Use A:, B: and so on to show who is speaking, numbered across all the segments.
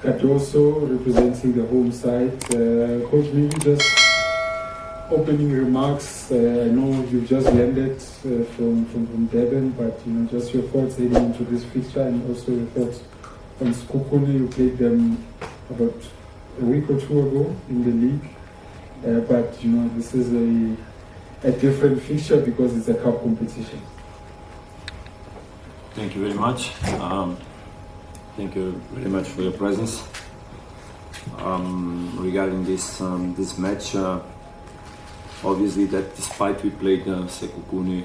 A: Cardoso representing the home side. Coach, maybe just opening remarks. I know you've just landed from Durban, but just your thoughts heading into this fixture and also your thoughts on Sekhukhune. You played them about a week or two ago in the league, but this is a different fixture because it's a cup competition.
B: Thank you very much. Thank you very much for your presence. Regarding this match, obviously that despite we played Sekhukhune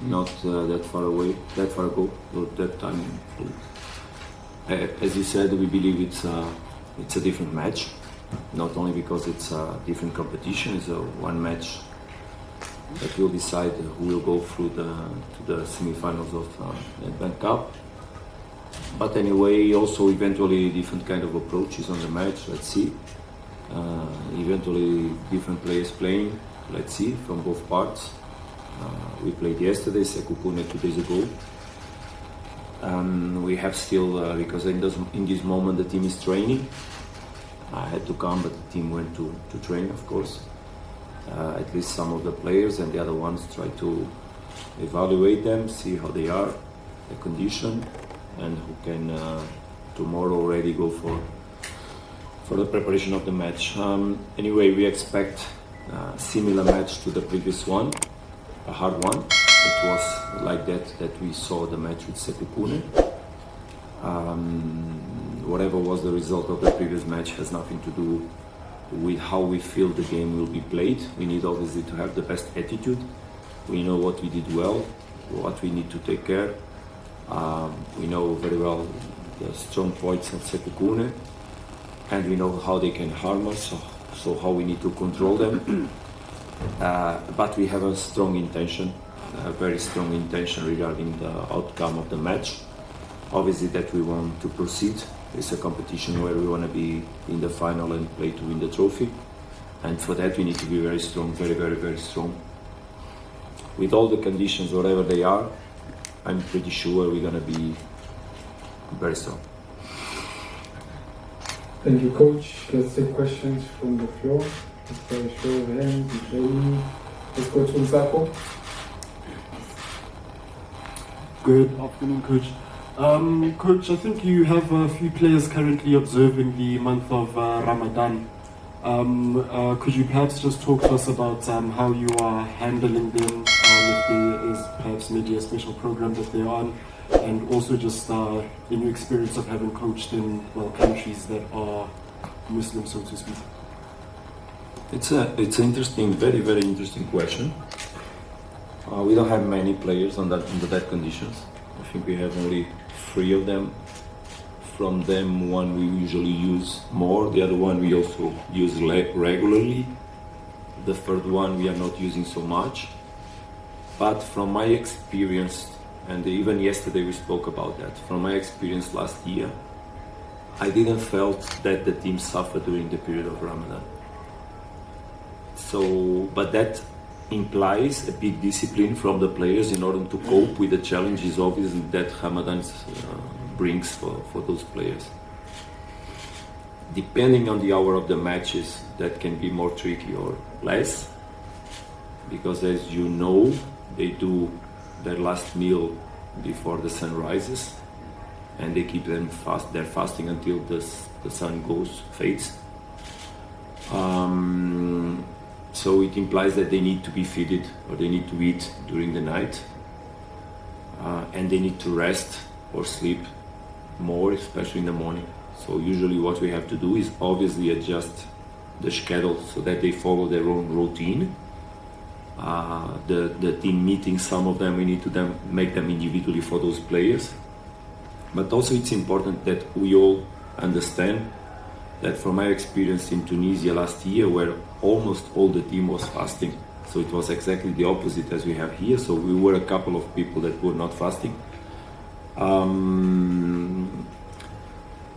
B: not that far ago, or that time, as you said, we believe it's a different match. Not only because it's a different competition, it's a one match that will decide who will go through to the semi-finals of Nedbank Cup. But anyway, also eventually different kind of approaches on the match. Let's see. Eventually different players playing. Let's see from both parts. We played yesterday, Sekhukhune 2 days ago. We have still because in this moment the team is training. I had to come, but the team went to train, of course. At least some of the players, and the other ones try to evaluate them, see how they are, the condition, and who can tomorrow already go for the preparation of the match. Anyway, we expect a similar match to the previous one, a hard one. It was like that we saw the match with Sekhukhune. Whatever was the result of the previous match has nothing to do with how we feel the game will be played. We need obviously to have the best attitude. We know what we did well, what we need to take care. We know very well the strong points of Sekhukhune, and we know how they can harm us, so how we need to control them. But we have a strong intention, a very strong intention regarding the outcome of the match. Obviously that we want to proceed. It's a competition where we want to be in the final and play to win the trophy. And for that we need to be very strong, very, very, very strong. With all the conditions, whatever they are, I'm pretty sure we're going to be very strong.
A: Thank you, Coach. Let's take questions from the floor. Let's show of hands. Let's go to Nsako.
C: Good afternoon, Coach. Coach, I think you have a few players currently observing the month of Ramadan. Could you perhaps just talk to us about how you are handling them, if there is perhaps maybe a special program that they're on, and also just in your experience of having coached in countries that are Muslim, so to speak?
B: It's an interesting, very, very interesting question. We don't have many players under that conditions. I think we have only 3 of them. From them, one we usually use more, the other one we also use regularly. The third one we are not using so much. But from my experience, and even yesterday we spoke about that, from my experience last year, I didn't felt that the team suffered during the period of Ramadan. But that implies a big discipline from the players in order to cope with the challenges obviously that Ramadan brings for those players. Depending on the hour of the matches, that can be more tricky or less, because as you know, they do their last meal before the sun rises, and they keep them they're fasting until the sun fades. So it implies that they need to be fed or they need to eat during the night, and they need to rest or sleep more, especially in the morning. So usually what we have to do is obviously adjust the schedule so that they follow their own routine. The team meetings, some of them we need to make them individually for those players. But also it's important that we all understand that from my experience in Tunisia last year, where almost all the team was fasting, so it was exactly the opposite as we have here. So we were a couple of people that were not fasting.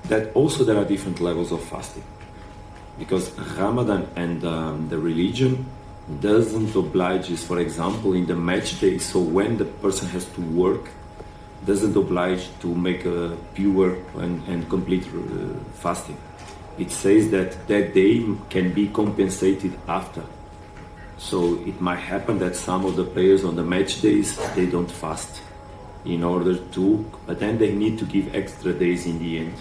B: That also there are different levels of fasting, because Ramadan and the religion doesn't oblige us, for example, in the match day. So when the person has to work, doesn't oblige to make a pure and complete fasting. It says that that day can be compensated after. So it might happen that some of the players on the match days, they don't fast in order to, but then they need to give extra days in the end.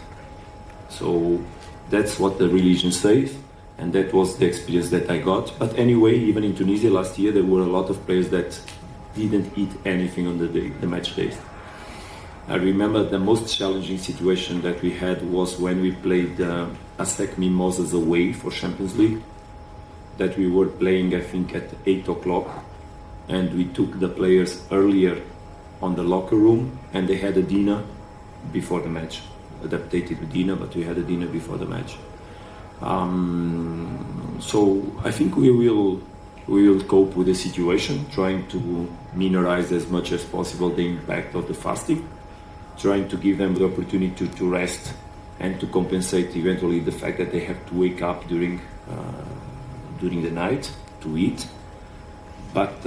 B: So that's what the religion says, and that was the experience that I got. But anyway, even in Tunisia last year, there were a lot of players that didn't eat anything on the match days. I remember the most challenging situation that we had was when we played ASEC Mimosas away for Champions League, that we were playing, I think, at 8 o'clock, and we took the players earlier on the locker room, and they had a dinner before the match. Adapted to dinner, but we had a dinner before the match. So I think we will cope with the situation, trying to minimize as much as possible the impact of the fasting, trying to give them the opportunity to rest and to compensate eventually the fact that they have to wake up during the night to eat. But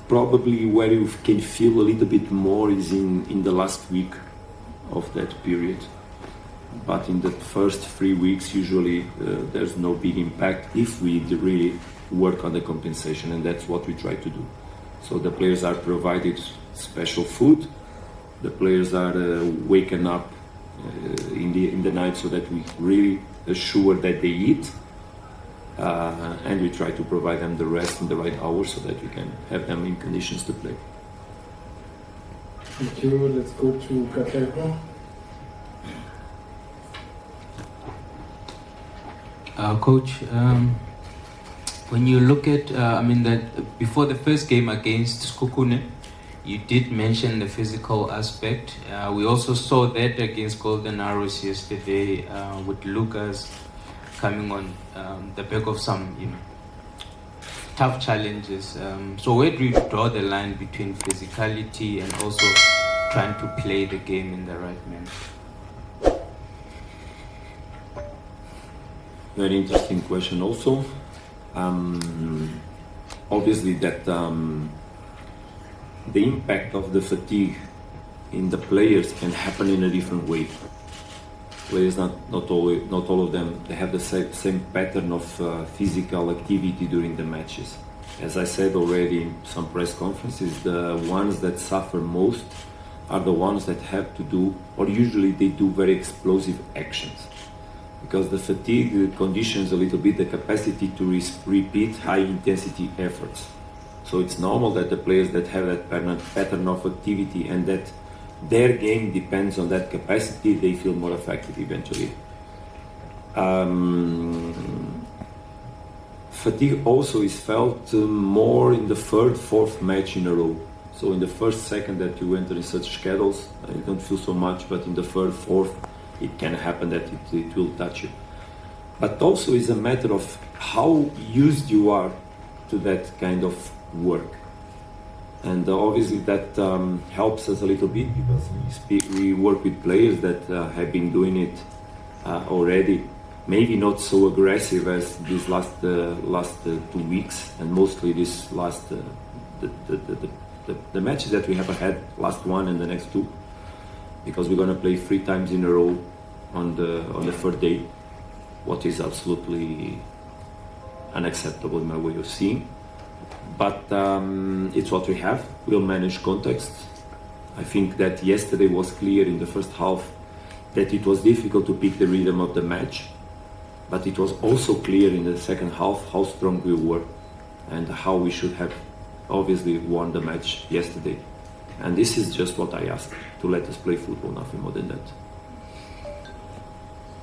B: probably where you can feel a little bit more is in the last week of that period. But in the first 3 weeks, usually there's no big impact if we really work on the compensation, and that's what we try to do. So the players are provided special food. The players are waken up in the night so that we really assure that they eat, and we try to provide them the rest in the right hours so that we can have them in conditions to play.
A: Thank you. Let's go to Katerina.
D: Coach, when you look at, that before the first game against Sekhukhune, you did mention the physical aspect. We also saw that against Golden Arrows yesterday, with Lucas coming on the back of some, tough challenges. So where do you draw the line between physicality and also trying to play the game in the right manner?
B: Very interesting question also. Obviously that the impact of the fatigue in the players can happen in a different way. Players, not all of them, they have the same pattern of physical activity during the matches. As I said already in some press conferences, the ones that suffer most are the ones that have to do, or usually they do very explosive actions. Because the fatigue conditions a little bit the capacity to repeat high intensity efforts. So it's normal that the players that have that pattern of activity and that their game depends on that capacity, they feel more effective eventually. Fatigue also is felt more in the third, fourth match in a row. So in the first, second that you enter in such schedules, you don't feel so much, but in the third, fourth, it can happen that it will touch you. But also is a matter of how used you are to that kind of work. And obviously that helps us a little bit because we work with players that have been doing it already, maybe not so aggressive as these last 2 weeks, and mostly this last the matches that we have had, last one and the next two, because we're going to play 3 times in a row on the third day, what is absolutely unacceptable in my way of seeing. But it's what we have. We'll manage context. I think that yesterday was clear in the first half that it was difficult to pick the rhythm of the match, but it was also clear in the second half how strong we were and how we should have obviously won the match yesterday. And this is just what I asked, to let us play football, nothing more than that.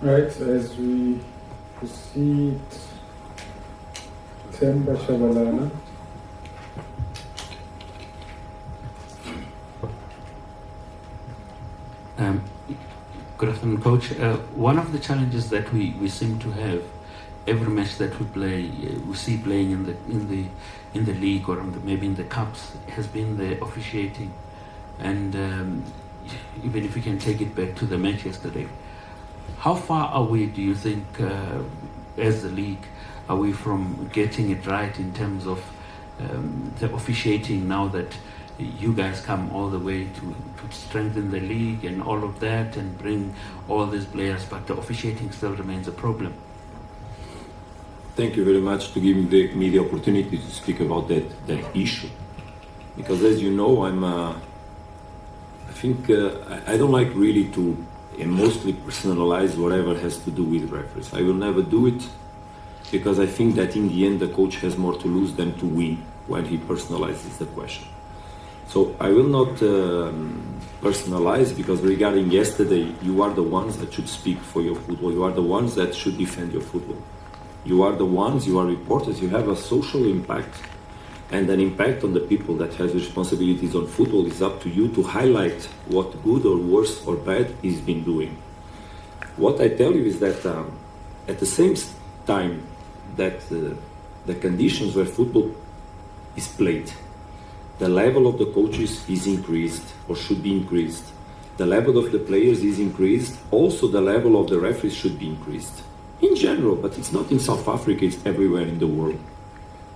A: Right, as we proceed, Temba Shabalala.
E: Good afternoon, Coach. One of the challenges that we seem to have every match that we play, we see playing in the league or maybe in the cups, has been the officiating. And even if we can take it back to the match yesterday, how far are we, do you think, as the league, are we from getting it right in terms of the officiating now that you guys come all the way to strengthen the league and all of that and bring all these players, but the officiating still remains a problem.
B: Thank you very much to giving me the opportunity to speak about that issue. Because as you know, I don't like really to mostly personalize whatever has to do with referees. I will never do it, because I think that in the end the coach has more to lose than to win when he personalizes the question. So I will not personalize, because regarding yesterday, you are the ones that should speak for your football. You are the ones that should defend your football. You are the ones, you are reporters, you have a social impact and an impact on the people that has responsibilities on football. It's up to you to highlight what good or worse or bad he's been doing. What I tell you is that at the same time that the conditions where football is played, the level of the coaches is increased or should be increased. The level of the players is increased. Also the level of the referees should be increased. In general, but it's not in South Africa, it's everywhere in the world.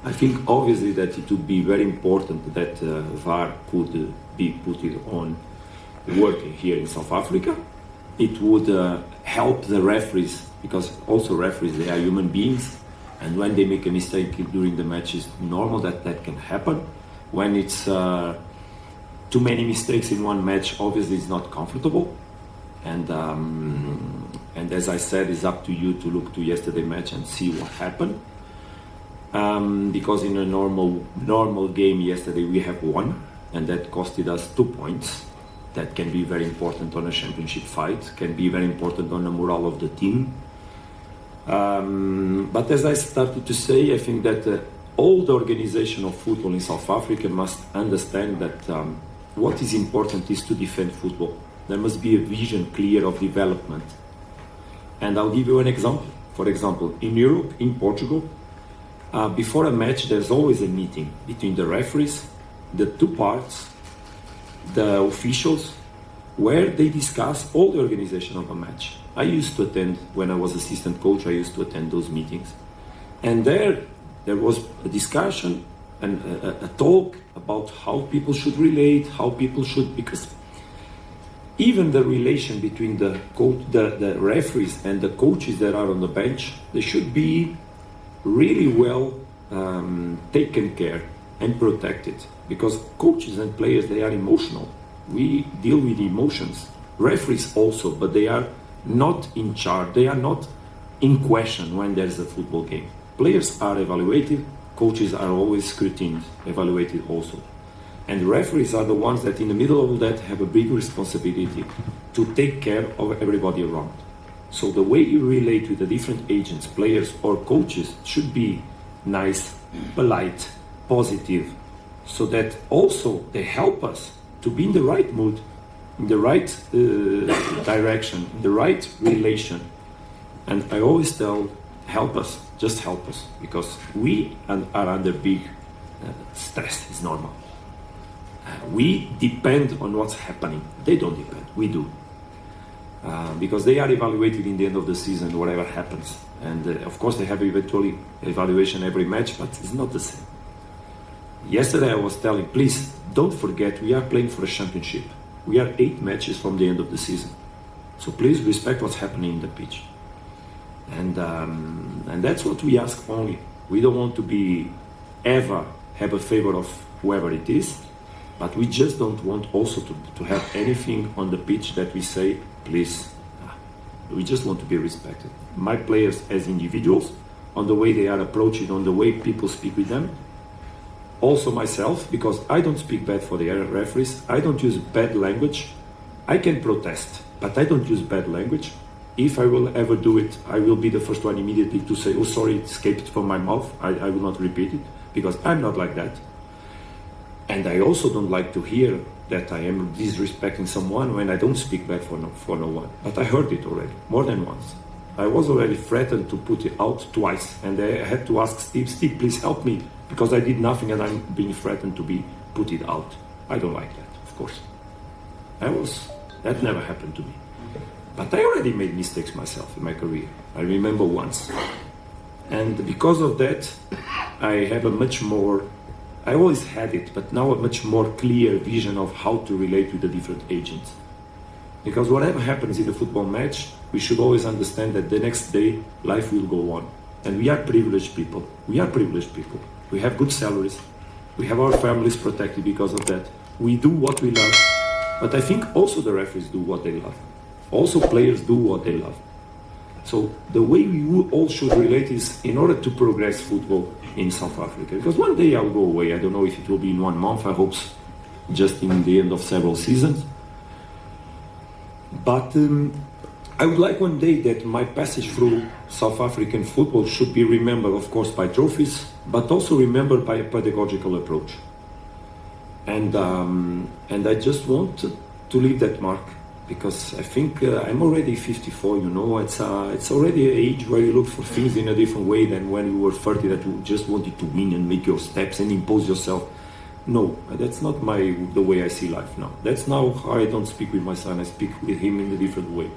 B: I think obviously that it would be very important that VAR could be put on working here in South Africa. It would help the referees, because also referees, they are human beings, and when they make a mistake during the match, it's normal that can happen. When it's too many mistakes in one match, obviously it's not comfortable. And as I said, it's up to you to look to yesterday's match and see what happened. Because in a normal game yesterday we have won, and that costed us 2 points. That can be very important on a championship fight, can be very important on the morale of the team. But as I started to say, I think that all the organization of football in South Africa must understand that what is important is to defend football. There must be a vision clear of development. And I'll give you an example. For example, in Europe, in Portugal, before a match, there's always a meeting between the referees, the two parts, the officials, where they discuss all the organization of a match. I used to attend, when I was assistant coach, I used to attend those meetings. And there was a discussion and a talk about how people should relate, how people should, because even the relation between the referees and the coaches that are on the bench, they should be really well taken care and protected, because coaches and players, they are emotional. We deal with emotions. Referees also, but they are not in charge. They are not in question when there's a football game. Players are evaluated, coaches are always scrutined, evaluated also. And referees are the ones that in the middle of that have a big responsibility to take care of everybody around. So the way you relate with the different agents, players or coaches should be nice, polite, positive, so that also they help us to be in the right mood, in the right direction, in the right relation. And I always tell, help us, just help us, because we are under big stress, it's normal. We depend on what's happening. They don't depend, we do. Because they are evaluated in the end of the season, whatever happens. And of course they have eventually evaluation every match, but it's not the same. Yesterday I was telling, please don't forget, we are playing for a championship. We are 8 matches from the end of the season. So please respect what's happening in the pitch. And that's what we ask only. We don't want to be ever have a favor of whoever it is, but we just don't want also to have anything on the pitch that we say, please, we just want to be respected. My players as individuals, on the way they are approaching, on the way people speak with them. Also myself, because I don't speak bad for the referees, I don't use bad language. I can protest, but I don't use bad language. If I will ever do it, I will be the first one immediately to say, oh sorry, it escaped from my mouth. I will not repeat it, because I'm not like that. And I also don't like to hear that I am disrespecting someone when I don't speak bad for no one. But I heard it already, more than once. I was already threatened to put it out twice, and I had to ask Steve, please help me, because I did nothing and I'm being threatened to be put it out. I don't like that, of course. That never happened to me. But I already made mistakes myself in my career. I remember once. And because of that, I have a much more I always had it, but now a much more clear vision of how to relate with the different agents. Because whatever happens in a football match, we should always understand that the next day life will go on. And we are privileged people. We are privileged people. We have good salaries. We have our families protected because of that. We do what we love. But I think also the referees do what they love. Also players do what they love. So the way we all should relate is in order to progress football in South Africa. Because one day I'll go away. I don't know if it will be in 1 month. I hope just in the end of several seasons. But I would like one day that my passage through South African football should be remembered, of course, by trophies, but also remembered by a pedagogical approach. And I just want to leave that mark, because I think I'm already 54, you know, it's already an age where you look for things in a different way than when you were 30, that you just wanted to win and make your steps and impose yourself. No, that's not the way I see life now. That's now how I don't speak with my son, I speak with him in a different way.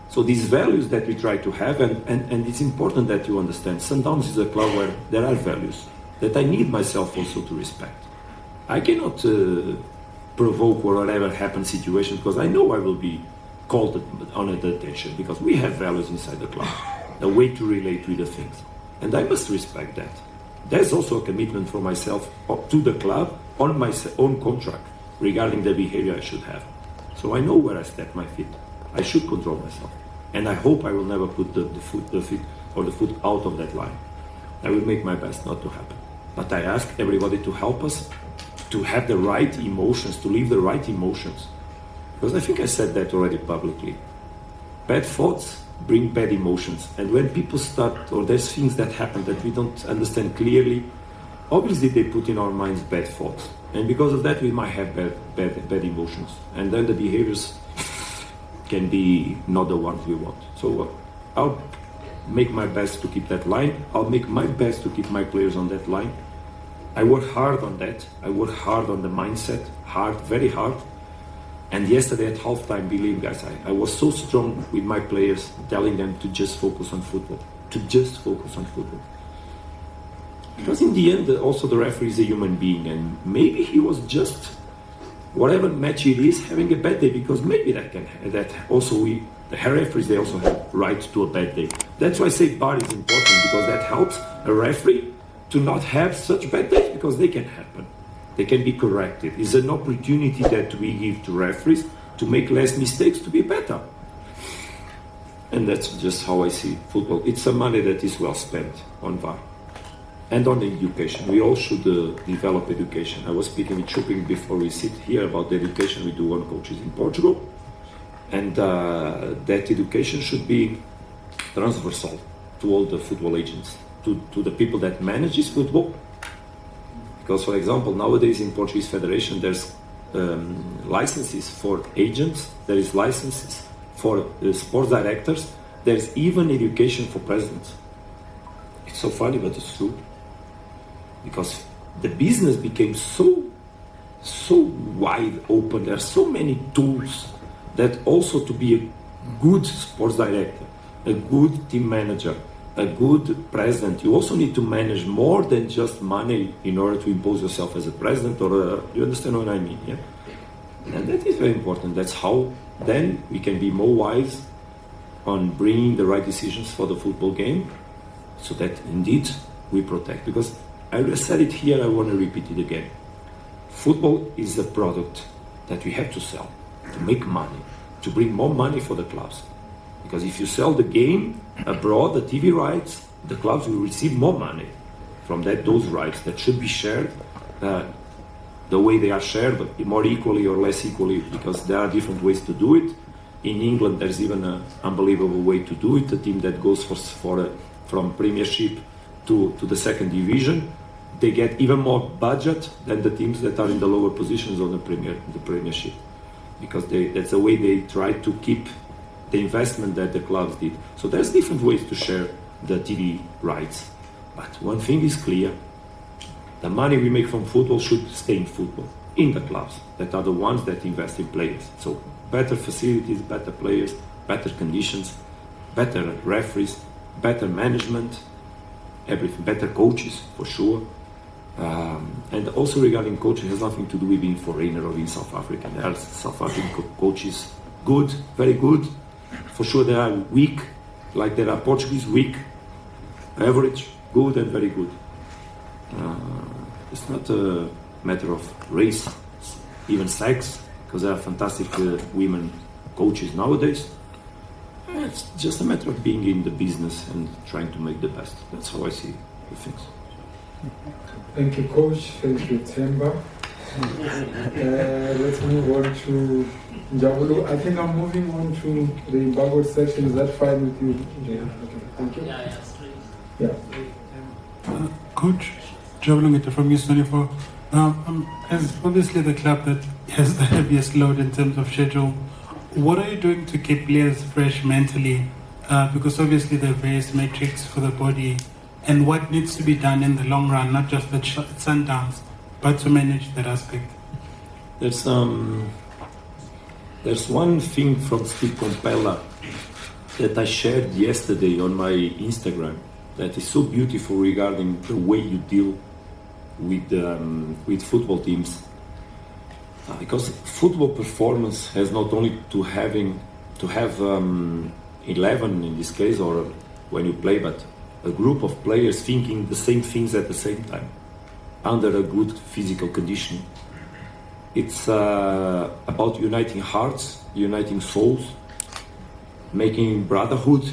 B: So these values that we try to have, and it's important that you understand, Sundowns is a club where there are values that I need myself also to respect. I cannot provoke or whatever happens situation, because I know I will be called on attention, because we have values inside the club, a way to relate with the things. And I must respect that. There's also a commitment for myself to the club on my own contract regarding the behavior I should have. So I know where I step my feet. I should control myself. And I hope I will never put the foot out of that line. I will make my best not to happen. But I ask everybody to help us to have the right emotions, to live the right emotions. Because I think I said that already publicly. Bad thoughts bring bad emotions. And when people start, or there's things that happen that we don't understand clearly, obviously they put in our minds bad thoughts. And because of that, we might have bad emotions. And then the behaviors can be not the ones we want. So I'll make my best to keep that line. I'll make my best to keep my players on that line. I work hard on that. I work hard on the mindset, hard, very hard. And yesterday at halftime, believe me, guys, I was so strong with my players, telling them to just focus on football, to just focus on football. Because in the end, also the referee is a human being, and maybe he was just, whatever match it is, having a bad day, because maybe the referees, they also have right to a bad day. That's why I say VAR is important, because that helps a referee to not have such bad days, because they can happen. They can be corrected. It's an opportunity that we give to referees to make less mistakes, to be better. And that's just how I see football. It's a money that is well spent on VAR. And on education. We all should develop education. I was speaking with Chuping before we sit here about the education we do on coaches in Portugal. And that education should be transversal to all the football agents, to the people that manage this football. Because, for example, nowadays in Portuguese Federation, there's licenses for agents, there is licenses for sports directors, there's even education for presidents. It's so funny, but it's true. Because the business became so wide open, there are so many tools that also to be a good sports director, a good team manager, a good president, you also need to manage more than just money in order to impose yourself as a president, or you understand what I mean, yeah? And that is very important. That's how then we can be more wise on bringing the right decisions for the football game, so that indeed we protect. Because I said it here, I want to repeat it again. Football is a product that we have to sell, to make money, to bring more money for the clubs. Because if you sell the game abroad, the TV rights, the clubs will receive more money from those rights that should be shared the way they are shared, but more equally or less equally, because there are different ways to do it. In England, there's even an unbelievable way to do it. A team that goes from Premiership to the second division, they get even more budget than the teams that are in the lower positions on the Premiership, because that's the way they try to keep the investment that the clubs did. So there's different ways to share the TV rights. But one thing is clear, the money we make from football should stay in football, in the clubs, that are the ones that invest in players. So better facilities, better players, better conditions, better referees, better management, everything, better coaches for sure. And also regarding coaching, it has nothing to do with being foreigner or being South African. There are South African coaches good, very good. For sure there are weak, like there are Portuguese weak, average, good and very good. It's not a matter of race, even sex, because there are fantastic women coaches nowadays. It's just a matter of being in the business and trying to make the best. That's how I see the things.
A: Thank you, Coach. Thank you, Temba. Let's move on to Njabulu. I think I'm moving on to the embargoed section. Is that fine with you? Yeah. Okay. Thank you. Yeah.
F: Coach, Njabulu from News 24. As obviously the club that has the heaviest load in terms of schedule, what are you doing to keep players fresh mentally? Because obviously there are various metrics for the body, and what needs to be done in the long run, not just at Sundowns, but to manage that aspect.
B: There's one thing from Steve Compella that I shared yesterday on my Instagram that is so beautiful regarding the way you deal with football teams. Because football performance has not only to have 11 in this case, or when you play, but a group of players thinking the same things at the same time under a good physical condition. It's about uniting hearts, uniting souls, making brotherhood.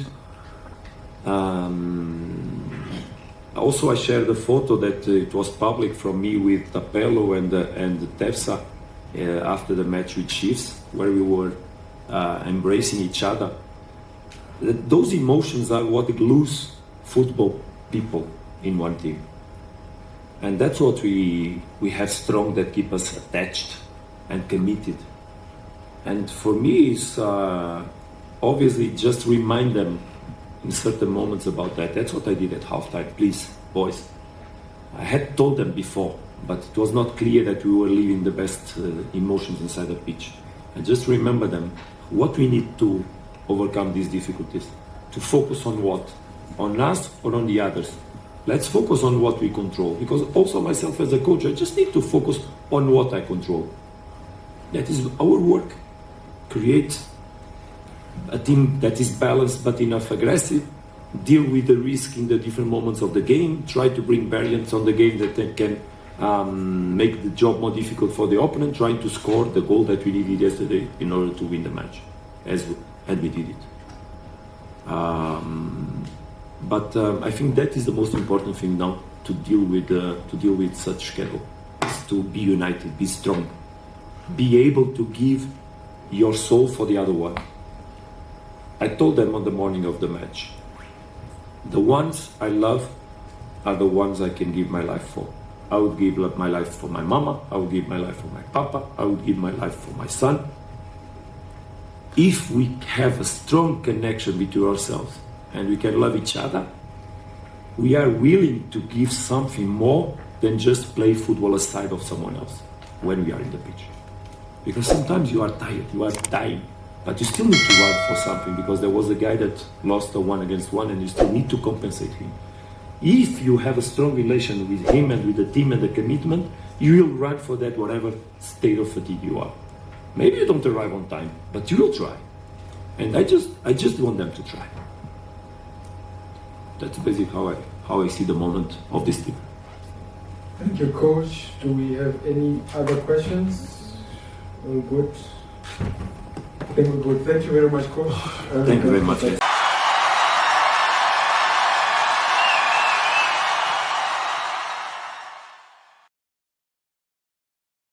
B: Also, I shared a photo that it was public from me with Tapelo and Tefsa after the match with Chiefs, where we were embracing each other. Those emotions are what glues football people in one team. And that's what we have strong, that keep us attached and committed. And for me, it's obviously just remind them in certain moments about that. That's what I did at halftime. Please, boys. I had told them before, but it was not clear that we were living the best emotions inside the pitch. I just remember them, what we need to overcome these difficulties, to focus on what? On us or on the others? Let's focus on what we control, because also myself as a coach, I just need to focus on what I control. That is our work. Create a team that is balanced but enough aggressive, deal with the risk in the different moments of the game, try to bring variance on the game that they can make the job more difficult for the opponent, trying to score the goal that we needed yesterday in order to win the match, and we did it. But I think that is the most important thing now, to deal with such schedule, is to be united, be strong, be able to give your soul for the other one. I told them on the morning of the match, the ones I love are the ones I can give my life for. I would give my life for my mama, I would give my life for my papa, I would give my life for my son. If we have a strong connection between ourselves and we can love each other, we are willing to give something more than just play football aside of someone else when we are in the pitch. Because sometimes you are tired, you are dying, but you still need to run for something, because there was a guy that lost a 1-against-1 and you still need to compensate him. If you have a strong relation with him and with the team and the commitment, you will run for that whatever state of fatigue you are. Maybe you don't arrive on time, but you will try. And I just want them to try. That's basically how I see the moment of this team.
A: Thank you, Coach. Do we have any other questions? All good? I think we're good. Thank you very much, Coach.
B: Thank you very much.